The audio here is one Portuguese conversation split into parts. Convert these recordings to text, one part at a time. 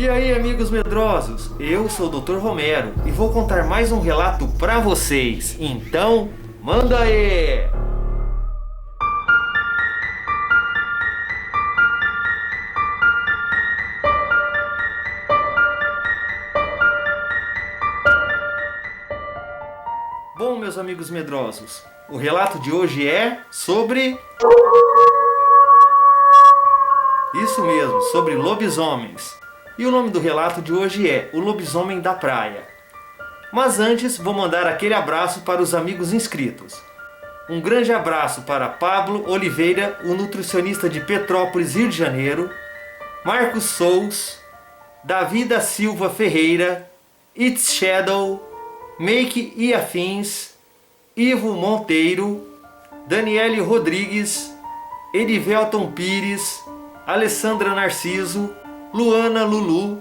E aí, amigos medrosos, eu sou o Dr. Romero e vou contar mais um relato pra vocês. Então, manda aí! Bom, meus amigos medrosos, o relato de hoje é sobre... Isso mesmo, sobre lobisomens. E o nome do relato de hoje é O Lobisomem da Praia. Mas antes, vou mandar aquele abraço para os amigos inscritos. Um grande abraço para Pablo Oliveira, o nutricionista de Petrópolis, Rio de Janeiro, Marcos Sous, Davi da Silva Ferreira, It's Shadow, Make e Afins, Ivo Monteiro, Daniele Rodrigues, Erivelton Pires, Alessandra Narciso, Luana Lulu,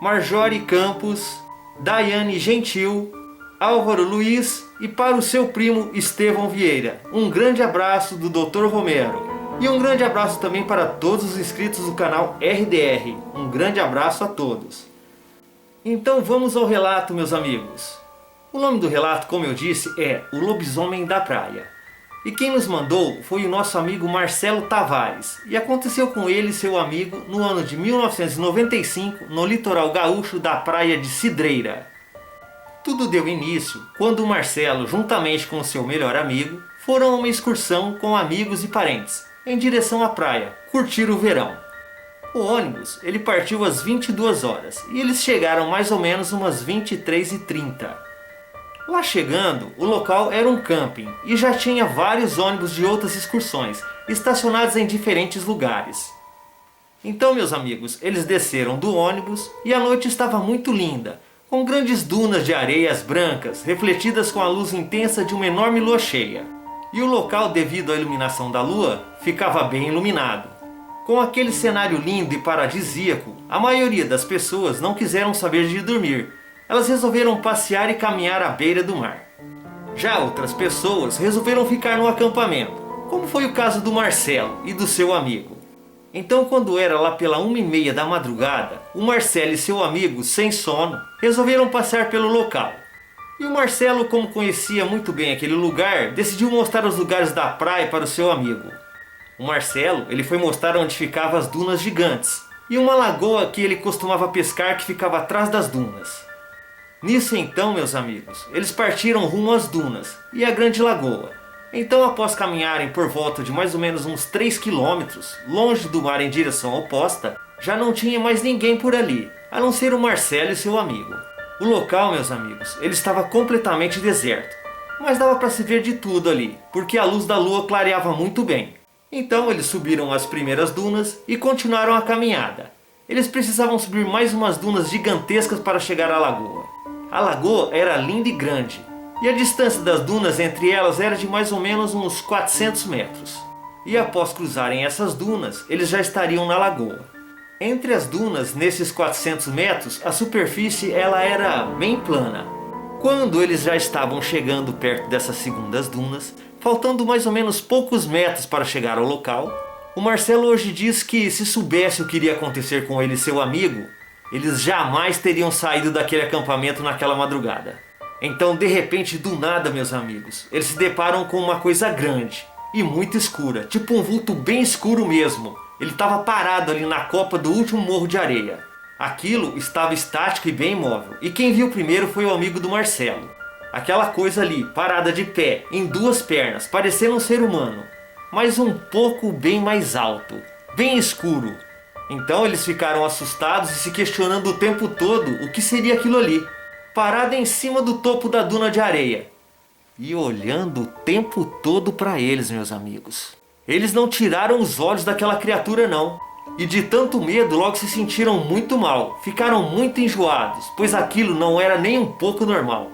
Marjorie Campos, Daiane Gentil, Álvaro Luiz e para o seu primo Estevão Vieira. Um grande abraço do Dr. Romero. E um grande abraço também para todos os inscritos do canal RDR. Um grande abraço a todos. Então vamos ao relato, meus amigos. O nome do relato, como eu disse, é O Lobisomem da Praia. E quem nos mandou foi o nosso amigo Marcelo Tavares. E aconteceu com ele e seu amigo no ano de 1995, no litoral gaúcho da praia de Cidreira. Tudo deu início quando o Marcelo, juntamente com seu melhor amigo, foram a uma excursão com amigos e parentes, em direção à praia, curtir o verão. O ônibus ele partiu às 22 horas e eles chegaram mais ou menos umas 23h30. Lá chegando, o local era um camping e já tinha vários ônibus de outras excursões, estacionados em diferentes lugares. Então, meus amigos, eles desceram do ônibus e a noite estava muito linda, com grandes dunas de areias brancas, refletidas com a luz intensa de uma enorme lua cheia. E o local, devido à iluminação da lua, ficava bem iluminado. Com aquele cenário lindo e paradisíaco, a maioria das pessoas não quiseram saber de dormir. Elas resolveram passear e caminhar à beira do mar. Já outras pessoas resolveram ficar no acampamento, como foi o caso do Marcelo e do seu amigo. Então, quando era lá pela 1h30 da madrugada, o Marcelo e seu amigo, sem sono, resolveram passar pelo local. E o Marcelo, como conhecia muito bem aquele lugar, decidiu mostrar os lugares da praia para o seu amigo. O Marcelo ele foi mostrar onde ficavam as dunas gigantes e uma lagoa que ele costumava pescar que ficava atrás das dunas. Nisso então, meus amigos, eles partiram rumo às dunas e à grande lagoa. Então, após caminharem por volta de mais ou menos uns 3 quilômetros, longe do mar em direção oposta, já não tinha mais ninguém por ali, a não ser o Marcelo e seu amigo. O local, meus amigos, ele estava completamente deserto, mas dava para se ver de tudo ali, porque a luz da lua clareava muito bem. Então eles subiram as primeiras dunas e continuaram a caminhada. Eles precisavam subir mais umas dunas gigantescas para chegar à lagoa. A lagoa era linda e grande, e a distância das dunas entre elas era de mais ou menos uns 400 metros. E após cruzarem essas dunas, eles já estariam na lagoa. Entre as dunas, nesses 400 metros, a superfície ela era bem plana. Quando eles já estavam chegando perto dessas segundas dunas, faltando mais ou menos poucos metros para chegar ao local, o Marcelo hoje diz que se soubesse o que iria acontecer com ele e seu amigo, eles jamais teriam saído daquele acampamento naquela madrugada. Então, de repente, do nada, meus amigos, eles se deparam com uma coisa grande e muito escura, tipo um vulto bem escuro mesmo. Ele estava parado ali na copa do último morro de areia. Aquilo estava estático e bem imóvel, e quem viu primeiro foi o amigo do Marcelo. Aquela coisa ali, parada de pé, em duas pernas, parecendo um ser humano, mas um pouco bem mais alto, bem escuro. Então eles ficaram assustados e se questionando o tempo todo o que seria aquilo ali, parado em cima do topo da duna de areia. E olhando o tempo todo para eles, meus amigos. Eles não tiraram os olhos daquela criatura não. E de tanto medo logo se sentiram muito mal, ficaram muito enjoados, pois aquilo não era nem um pouco normal.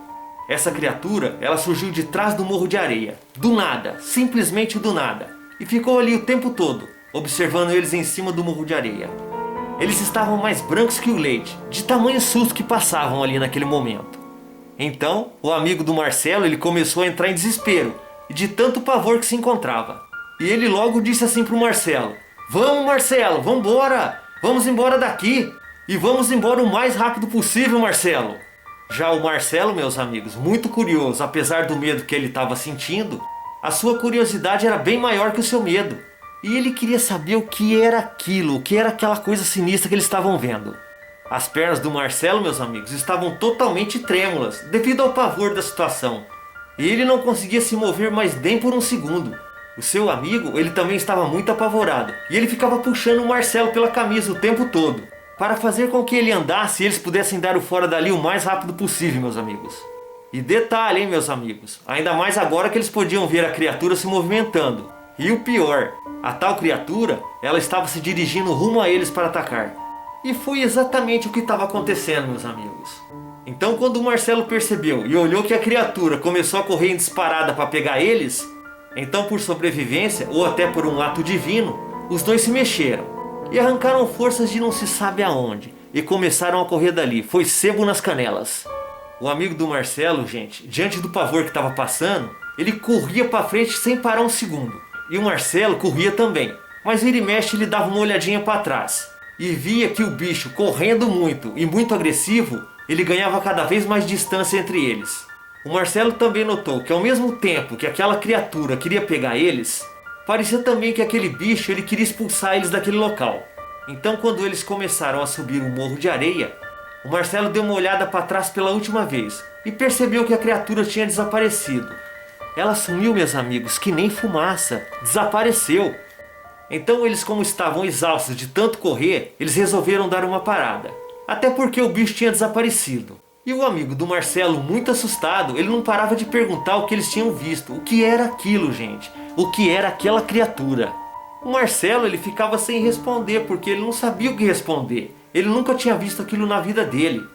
Essa criatura, ela surgiu de trás do morro de areia, do nada, simplesmente do nada, e ficou ali o tempo todo, observando eles em cima do morro de areia. Eles estavam mais brancos que o leite, de tamanho susto que passavam ali naquele momento. Então, o amigo do Marcelo ele começou a entrar em desespero, e de tanto pavor que se encontrava. E ele logo disse assim pro Marcelo: "Vamos, Marcelo, vamos embora daqui." E vamos embora o mais rápido possível, Marcelo. Já o Marcelo, meus amigos, muito curioso, apesar do medo que ele estava sentindo, a sua curiosidade era bem maior que o seu medo. E ele queria saber o que era aquilo, o que era aquela coisa sinistra que eles estavam vendo. As pernas do Marcelo, meus amigos, estavam totalmente trêmulas devido ao pavor da situação. E ele não conseguia se mover mais nem por um segundo. O seu amigo, ele também estava muito apavorado. E ele ficava puxando o Marcelo pela camisa o tempo todo, para fazer com que ele andasse e eles pudessem dar o fora dali o mais rápido possível, meus amigos. E detalhe, hein, meus amigos, ainda mais agora que eles podiam ver a criatura se movimentando. E o pior, a tal criatura, ela estava se dirigindo rumo a eles para atacar. E foi exatamente o que estava acontecendo, meus amigos. Então quando o Marcelo percebeu e olhou que a criatura começou a correr em disparada para pegar eles, então por sobrevivência ou até por um ato divino, os dois se mexeram e arrancaram forças de não se sabe aonde e começaram a correr dali. Foi sebo nas canelas. O amigo do Marcelo, gente, diante do pavor que estava passando, ele corria para frente sem parar um segundo. E o Marcelo corria também, mas vira e mexe ele dava uma olhadinha para trás e via que o bicho, correndo muito e muito agressivo, ele ganhava cada vez mais distância entre eles. O Marcelo também notou que ao mesmo tempo que aquela criatura queria pegar eles, parecia também que aquele bicho ele queria expulsar eles daquele local. Então quando eles começaram a subir um morro de areia, o Marcelo deu uma olhada para trás pela última vez e percebeu que a criatura tinha desaparecido. Ela sumiu, meus amigos, que nem fumaça, desapareceu. Então eles, como estavam exaustos de tanto correr, eles resolveram dar uma parada. Até porque o bicho tinha desaparecido. E o amigo do Marcelo, muito assustado, ele não parava de perguntar o que eles tinham visto. O que era aquilo, gente? O que era aquela criatura? O Marcelo, ele ficava sem responder, porque ele não sabia o que responder. Ele nunca tinha visto aquilo na vida dele.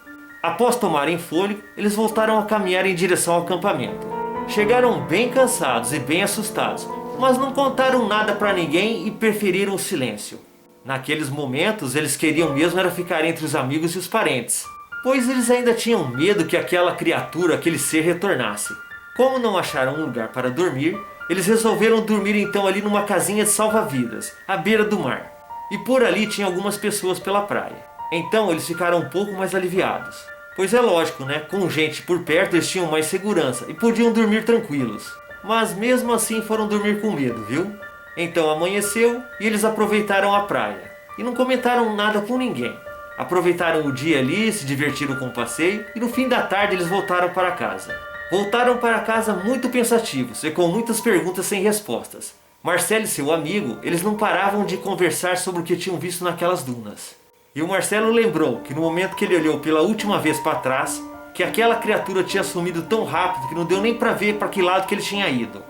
Após tomarem fôlego, eles voltaram a caminhar em direção ao acampamento. Chegaram bem cansados e bem assustados, mas não contaram nada para ninguém e preferiram o silêncio. Naqueles momentos, eles queriam mesmo era ficar entre os amigos e os parentes, pois eles ainda tinham medo que aquela criatura, aquele ser retornasse. Como não acharam um lugar para dormir, eles resolveram dormir então ali numa casinha de salva-vidas, à beira do mar. E por ali tinha algumas pessoas pela praia. Então eles ficaram um pouco mais aliviados. Pois é lógico, né? Com gente por perto eles tinham mais segurança e podiam dormir tranquilos. Mas mesmo assim foram dormir com medo, viu? Então amanheceu e eles aproveitaram a praia. E não comentaram nada com ninguém. Aproveitaram o dia ali, se divertiram com o passeio e no fim da tarde eles voltaram para casa. Voltaram para casa muito pensativos e com muitas perguntas sem respostas. Marcelo e seu amigo, eles não paravam de conversar sobre o que tinham visto naquelas dunas. E o Marcelo lembrou que no momento que ele olhou pela última vez para trás, que aquela criatura tinha sumido tão rápido que não deu nem para ver para que lado que ele tinha ido.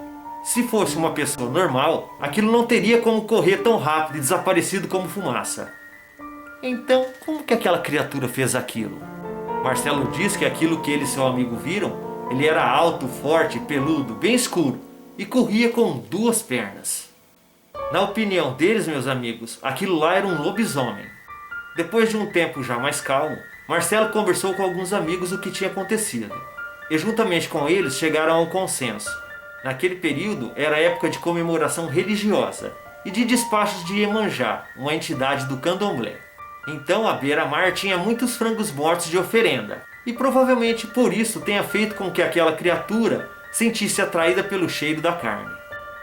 Se fosse uma pessoa normal, aquilo não teria como correr tão rápido e desaparecido como fumaça. Então, como que aquela criatura fez aquilo? Marcelo diz que aquilo que ele e seu amigo viram, ele era alto, forte, peludo, bem escuro e corria com 2 pernas. Na opinião deles, meus amigos, aquilo lá era um lobisomem. Depois de um tempo já mais calmo, Marcelo conversou com alguns amigos o que tinha acontecido. E juntamente com eles chegaram a um consenso. Naquele período era época de comemoração religiosa e de despachos de Iemanjá, uma entidade do candomblé. Então a beira-mar tinha muitos frangos mortos de oferenda. E provavelmente por isso tenha feito com que aquela criatura sentisse atraída pelo cheiro da carne.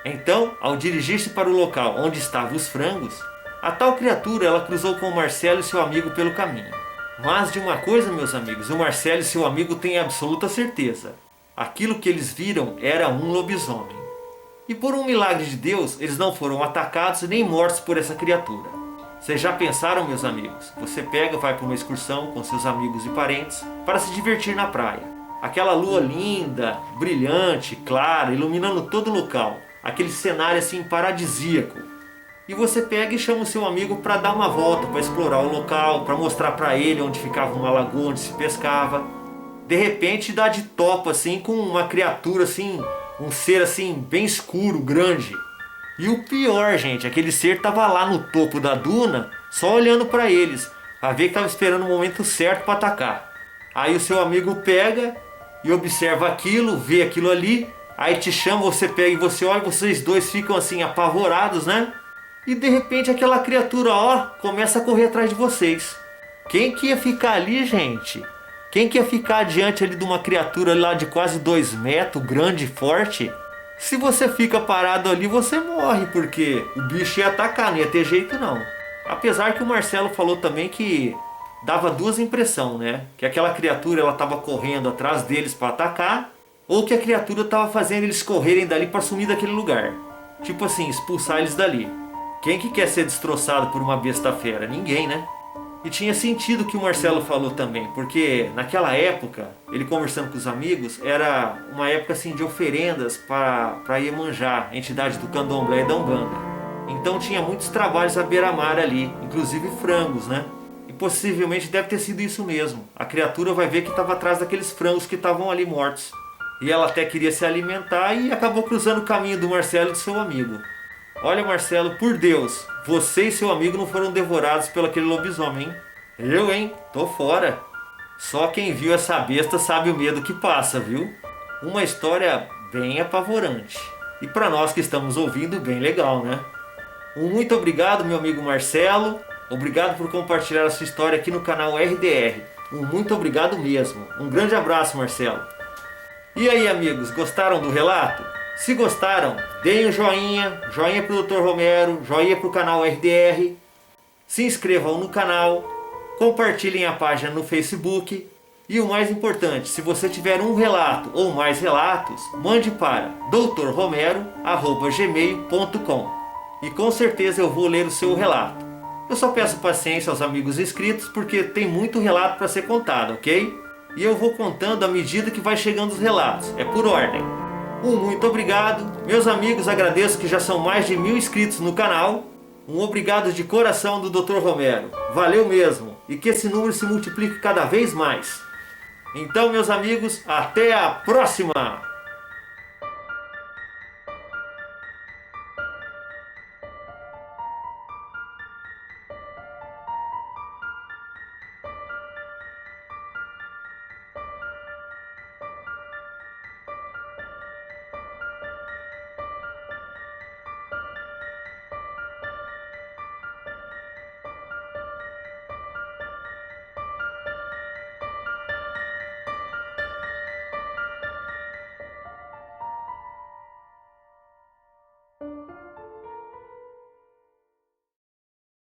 Então, ao dirigir-se para o local onde estavam os frangos, a tal criatura ela cruzou com o Marcelo e seu amigo pelo caminho. Mas de uma coisa, meus amigos, o Marcelo e seu amigo têm absoluta certeza. Aquilo que eles viram era um lobisomem. E por um milagre de Deus, eles não foram atacados nem mortos por essa criatura. Vocês já pensaram, meus amigos? Você pega, vai para uma excursão com seus amigos e parentes para se divertir na praia. Aquela lua linda, brilhante, clara, iluminando todo o local. Aquele cenário assim paradisíaco. E você pega e chama o seu amigo para dar uma volta, para explorar o local, para mostrar para ele onde ficava uma lagoa, onde se pescava. De repente dá de topa assim com uma criatura assim, um ser assim bem escuro, grande. E o pior, gente, aquele ser estava lá no topo da duna, só olhando para eles, para ver que estava esperando o momento certo para atacar. Aí o seu amigo pega e observa aquilo, vê aquilo ali, aí te chama, você pega e você olha, vocês dois ficam assim apavorados, né? E de repente aquela criatura, ó, começa a correr atrás de vocês. Quem que ia ficar ali, gente? Quem que ia ficar diante ali de uma criatura lá de quase 2 metros, grande e forte? Se você fica parado ali, você morre, porque o bicho ia atacar, não ia ter jeito não. Apesar que o Marcelo falou também que dava duas impressões, né? Que aquela criatura ela estava correndo atrás deles para atacar, ou que a criatura estava fazendo eles correrem dali para sumir daquele lugar. Tipo assim, expulsar eles dali. Quem que quer ser destroçado por uma besta fera? Ninguém, né? E tinha sentido o que o Marcelo falou também, porque naquela época, ele conversando com os amigos, era uma época assim de oferendas para Iemanjá, entidade do Candomblé e da Umbanda. Então tinha muitos trabalhos à beira-mar ali, inclusive frangos, né? E possivelmente deve ter sido isso mesmo. A criatura vai ver que estava atrás daqueles frangos que estavam ali mortos. E ela até queria se alimentar e acabou cruzando o caminho do Marcelo e do seu amigo. Olha, Marcelo, por Deus, você e seu amigo não foram devorados pelo aquele lobisomem, hein? Eu, hein? Tô fora. Só quem viu essa besta sabe o medo que passa, viu? Uma história bem apavorante. E para nós que estamos ouvindo, bem legal, né? Um muito obrigado, meu amigo Marcelo. Obrigado por compartilhar a sua história aqui no canal RDR. Um muito obrigado mesmo. Um grande abraço, Marcelo. E aí, amigos, gostaram do relato? Se gostaram, deem um joinha, joinha pro Dr. Romero, joinha pro canal RDR, se inscrevam no canal, compartilhem a página no Facebook e o mais importante, se você tiver um relato ou mais relatos, mande para drromero@gmail.com e com certeza eu vou ler o seu relato. Eu só peço paciência aos amigos inscritos porque tem muito relato para ser contado, ok? E eu vou contando à medida que vai chegando os relatos, é por ordem. Um muito obrigado, meus amigos, agradeço que já são mais de 1000 inscritos no canal. Um obrigado de coração do Dr. Romero, valeu mesmo, e que esse número se multiplique cada vez mais. Então, meus amigos, até a próxima!